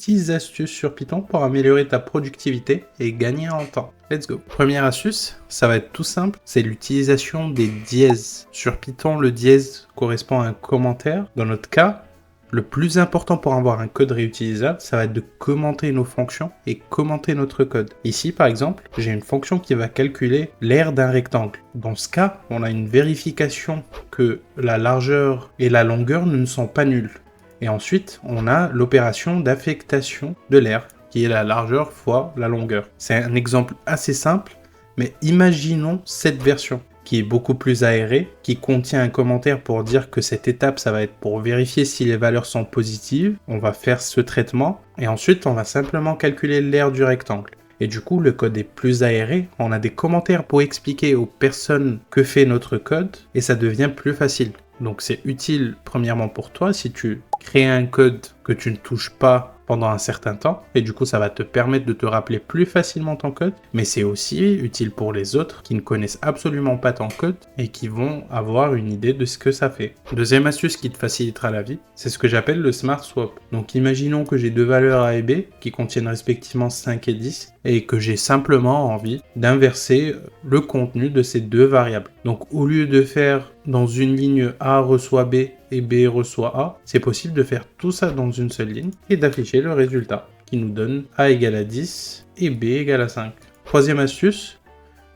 10 astuces sur Python pour améliorer ta productivité et gagner en temps. Let's go. Première astuce, ça va être tout simple, c'est l'utilisation des dièses. Sur Python, le dièse correspond à un commentaire. Dans notre cas, le plus important pour avoir un code réutilisable, ça va être de commenter nos fonctions et commenter notre code. Ici, par exemple, j'ai une fonction qui va calculer l'aire d'un rectangle. Dans ce cas, on a une vérification que la largeur et la longueur ne sont pas nulles. Et ensuite, on a l'opération d'affectation de l'aire, qui est la largeur fois la longueur. C'est un exemple assez simple, mais imaginons cette version qui est beaucoup plus aérée, qui contient un commentaire pour dire que cette étape, ça va être pour vérifier si les valeurs sont positives. On va faire ce traitement, et ensuite, on va simplement calculer l'aire du rectangle. Et du coup, le code est plus aéré, on a des commentaires pour expliquer aux personnes que fait notre code, et ça devient plus facile. Donc c'est utile premièrement pour toi si tu crées un code que tu ne touches pas pendant un certain temps, et du coup ça va te permettre de te rappeler plus facilement ton code, mais c'est aussi utile pour les autres qui ne connaissent absolument pas ton code et qui vont avoir une idée de ce que ça fait. Deuxième astuce qui te facilitera la vie, c'est ce que j'appelle le smart swap. Donc imaginons que j'ai deux valeurs A et B qui contiennent respectivement 5 et 10 et que j'ai simplement envie d'inverser le contenu de ces deux variables. Donc au lieu de faire dans une ligne A reçoit B et B reçoit A, c'est possible de faire tout ça dans une seule ligne et d'afficher le résultat qui nous donne A égale à 10 et B égale à 5. Troisième astuce,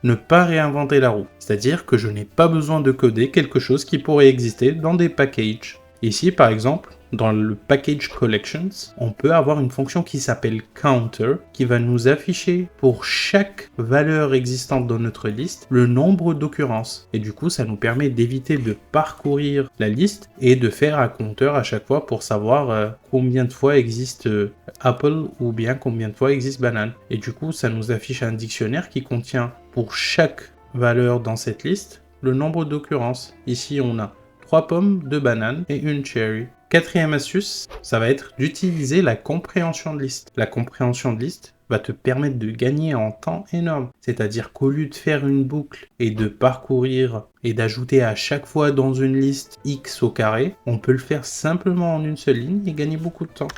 ne pas réinventer la roue. C'est-à-dire que je n'ai pas besoin de coder quelque chose qui pourrait exister dans des packages. Ici, par exemple, dans le package collections, on peut avoir une fonction qui s'appelle counter qui va nous afficher pour chaque valeur existante dans notre liste le nombre d'occurrences. Et du coup, ça nous permet d'éviter de parcourir la liste et de faire un compteur à chaque fois pour savoir combien de fois existe Apple ou bien combien de fois existe banane. Et du coup, ça nous affiche un dictionnaire qui contient pour chaque valeur dans cette liste le nombre d'occurrences. Ici, on a 3 pommes, 2 bananes et une cherry. Quatrième astuce, ça va être d'utiliser la compréhension de liste. La compréhension de liste va te permettre de gagner en temps énorme. C'est-à-dire qu'au lieu de faire une boucle et de parcourir et d'ajouter à chaque fois dans une liste x au carré, on peut le faire simplement en une seule ligne et gagner beaucoup de temps.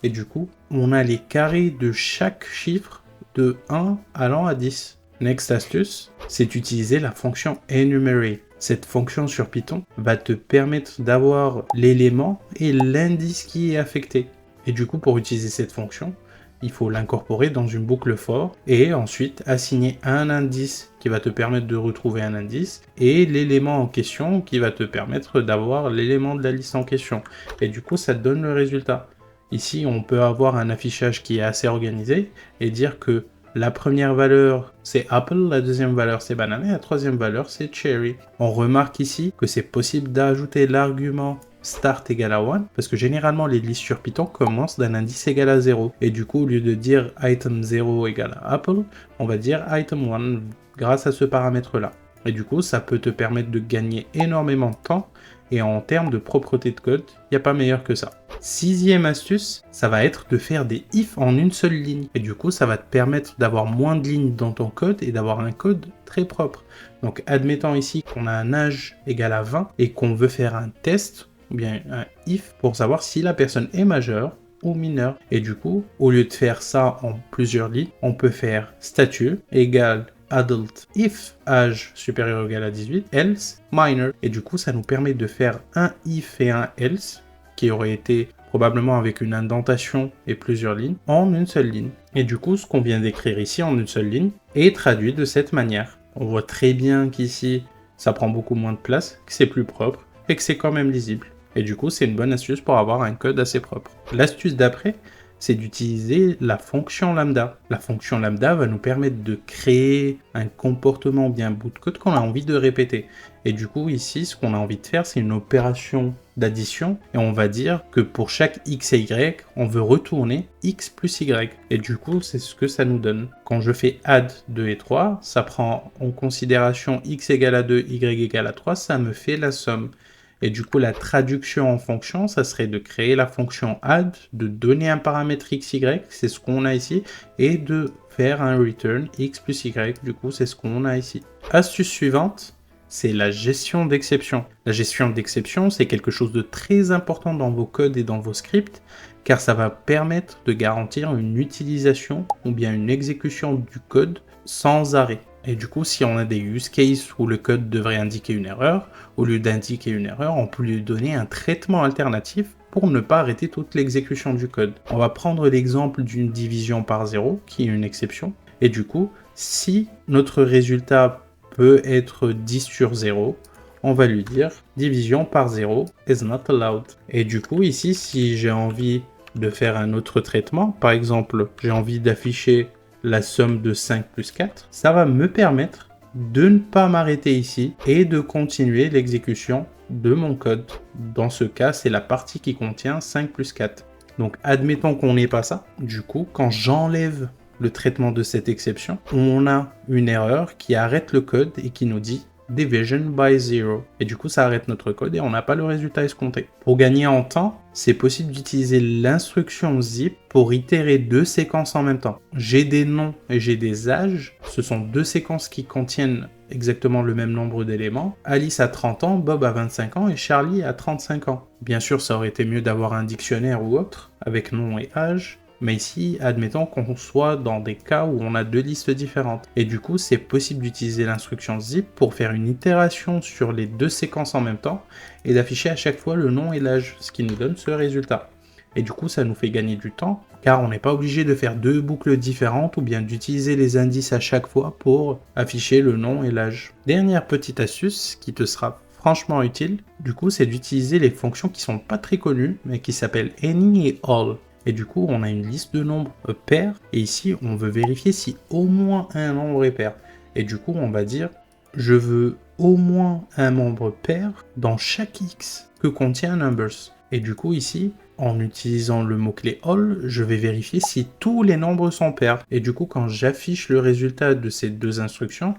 Et du coup, on a les carrés de chaque chiffre de 1 allant à 10. Next astuce, c'est d'utiliser la fonction enumerate. Cette fonction sur Python va te permettre d'avoir l'élément et l'indice qui est affecté. Et du coup, pour utiliser cette fonction, il faut l'incorporer dans une boucle for et ensuite assigner un indice qui va te permettre de retrouver un indice et l'élément en question qui va te permettre d'avoir l'élément de la liste en question. Et du coup, ça te donne le résultat. Ici, on peut avoir un affichage qui est assez organisé et dire que la première valeur, c'est Apple, la deuxième valeur, c'est banane, et la troisième valeur, c'est cherry. On remarque ici que c'est possible d'ajouter l'argument start égale à 1, parce que généralement, les listes sur Python commencent d'un indice égal à 0. Et du coup, au lieu de dire item 0 égale à Apple, on va dire item 1 grâce à ce paramètre-là. Et du coup, ça peut te permettre de gagner énormément de temps, et en termes de propreté de code, il n'y a pas meilleur que ça. Sixième astuce, ça va être de faire des if en une seule ligne. Et du coup, ça va te permettre d'avoir moins de lignes dans ton code et d'avoir un code très propre. Donc, admettons ici qu'on a un âge égal à 20 et qu'on veut faire un test, ou bien un if, pour savoir si la personne est majeure ou mineure. Et du coup, au lieu de faire ça en plusieurs lignes, on peut faire statut égale adult if âge supérieur ou égal à 18, else minor. Et du coup, ça nous permet de faire un if et un else qui aurait été probablement avec une indentation et plusieurs lignes en une seule ligne. Et du coup, ce qu'on vient d'écrire ici en une seule ligne est traduit de cette manière. On voit très bien qu'ici, ça prend beaucoup moins de place, que c'est plus propre et que c'est quand même lisible. Et du coup, c'est une bonne astuce pour avoir un code assez propre. L'astuce d'après, c'est d'utiliser la fonction lambda. La fonction lambda va nous permettre de créer un comportement ou bien un bout de code qu'on a envie de répéter. Et du coup, ici, ce qu'on a envie de faire, c'est une opération d'addition. Et on va dire que pour chaque x et y, on veut retourner x plus y. Et du coup, c'est ce que ça nous donne. Quand je fais add 2 et 3, ça prend en considération x égale à 2, y égale à 3, ça me fait la somme. Et du coup, la traduction en fonction, ça serait de créer la fonction add, de donner un paramètre x, y, c'est ce qu'on a ici, et de faire un return x plus y, du coup, c'est ce qu'on a ici. Astuce suivante, c'est la gestion d'exception. La gestion d'exception, c'est quelque chose de très important dans vos codes et dans vos scripts, car ça va permettre de garantir une utilisation ou bien une exécution du code sans arrêt. Et du coup, si on a des use cases où le code devrait indiquer une erreur, au lieu d'indiquer une erreur, on peut lui donner un traitement alternatif pour ne pas arrêter toute l'exécution du code. On va prendre l'exemple d'une division par 0, qui est une exception. Et du coup, si notre résultat peut être 10 sur 0, on va lui dire division par 0 is not allowed. Et du coup, ici, si j'ai envie de faire un autre traitement, par exemple, j'ai envie d'afficher la somme de 5 plus 4, ça va me permettre de ne pas m'arrêter ici et de continuer l'exécution de mon code. Dans ce cas, c'est la partie qui contient 5 plus 4. Donc, admettons qu'on n'ait pas ça. Du coup, quand j'enlève le traitement de cette exception, on a une erreur qui arrête le code et qui nous dit division by 0. Et du coup, ça arrête notre code et on n'a pas le résultat escompté. Pour gagner en temps, c'est possible d'utiliser l'instruction zip pour itérer deux séquences en même temps. J'ai des noms et j'ai des âges. Ce sont deux séquences qui contiennent exactement le même nombre d'éléments. Alice a 30 ans, Bob a 25 ans et Charlie a 35 ans. Bien sûr, ça aurait été mieux d'avoir un dictionnaire ou autre avec nom et âge. Mais ici, admettons qu'on soit dans des cas où on a deux listes différentes. Et du coup, c'est possible d'utiliser l'instruction zip pour faire une itération sur les deux séquences en même temps et d'afficher à chaque fois le nom et l'âge, ce qui nous donne ce résultat. Et du coup, ça nous fait gagner du temps, car on n'est pas obligé de faire deux boucles différentes ou bien d'utiliser les indices à chaque fois pour afficher le nom et l'âge. Dernière petite astuce qui te sera franchement utile, du coup, c'est d'utiliser les fonctions qui sont pas très connues, mais qui s'appellent any et all. Et du coup, on a une liste de nombres pairs. Et ici, on veut vérifier si au moins un nombre est pair. Et du coup, on va dire, je veux au moins un nombre pair dans chaque x que contient numbers. Et du coup, ici, en utilisant le mot-clé all, je vais vérifier si tous les nombres sont pairs. Et du coup, quand j'affiche le résultat de ces deux instructions,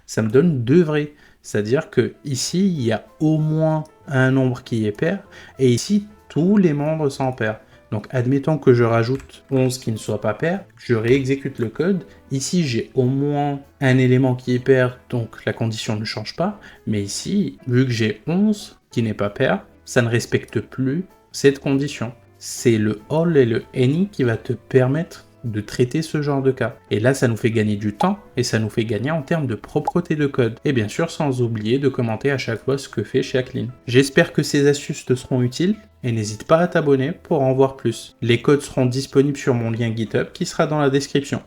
ça me donne deux vrais. C'est-à-dire que ici, il y a au moins un nombre qui est pair. Et ici, tous les membres sont pairs. Donc, admettons que je rajoute 11 qui ne soit pas pair, je réexécute le code. Ici, j'ai au moins un élément qui est pair, donc la condition ne change pas. Mais ici, vu que j'ai 11 qui n'est pas pair, ça ne respecte plus cette condition. C'est le all et le any qui va te permettre de traiter ce genre de cas. Et là, ça nous fait gagner du temps et ça nous fait gagner en termes de propreté de code. Et bien sûr, sans oublier de commenter à chaque fois ce que fait chaque ligne. J'espère que ces astuces te seront utiles et n'hésite pas à t'abonner pour en voir plus. Les codes seront disponibles sur mon lien GitHub qui sera dans la description.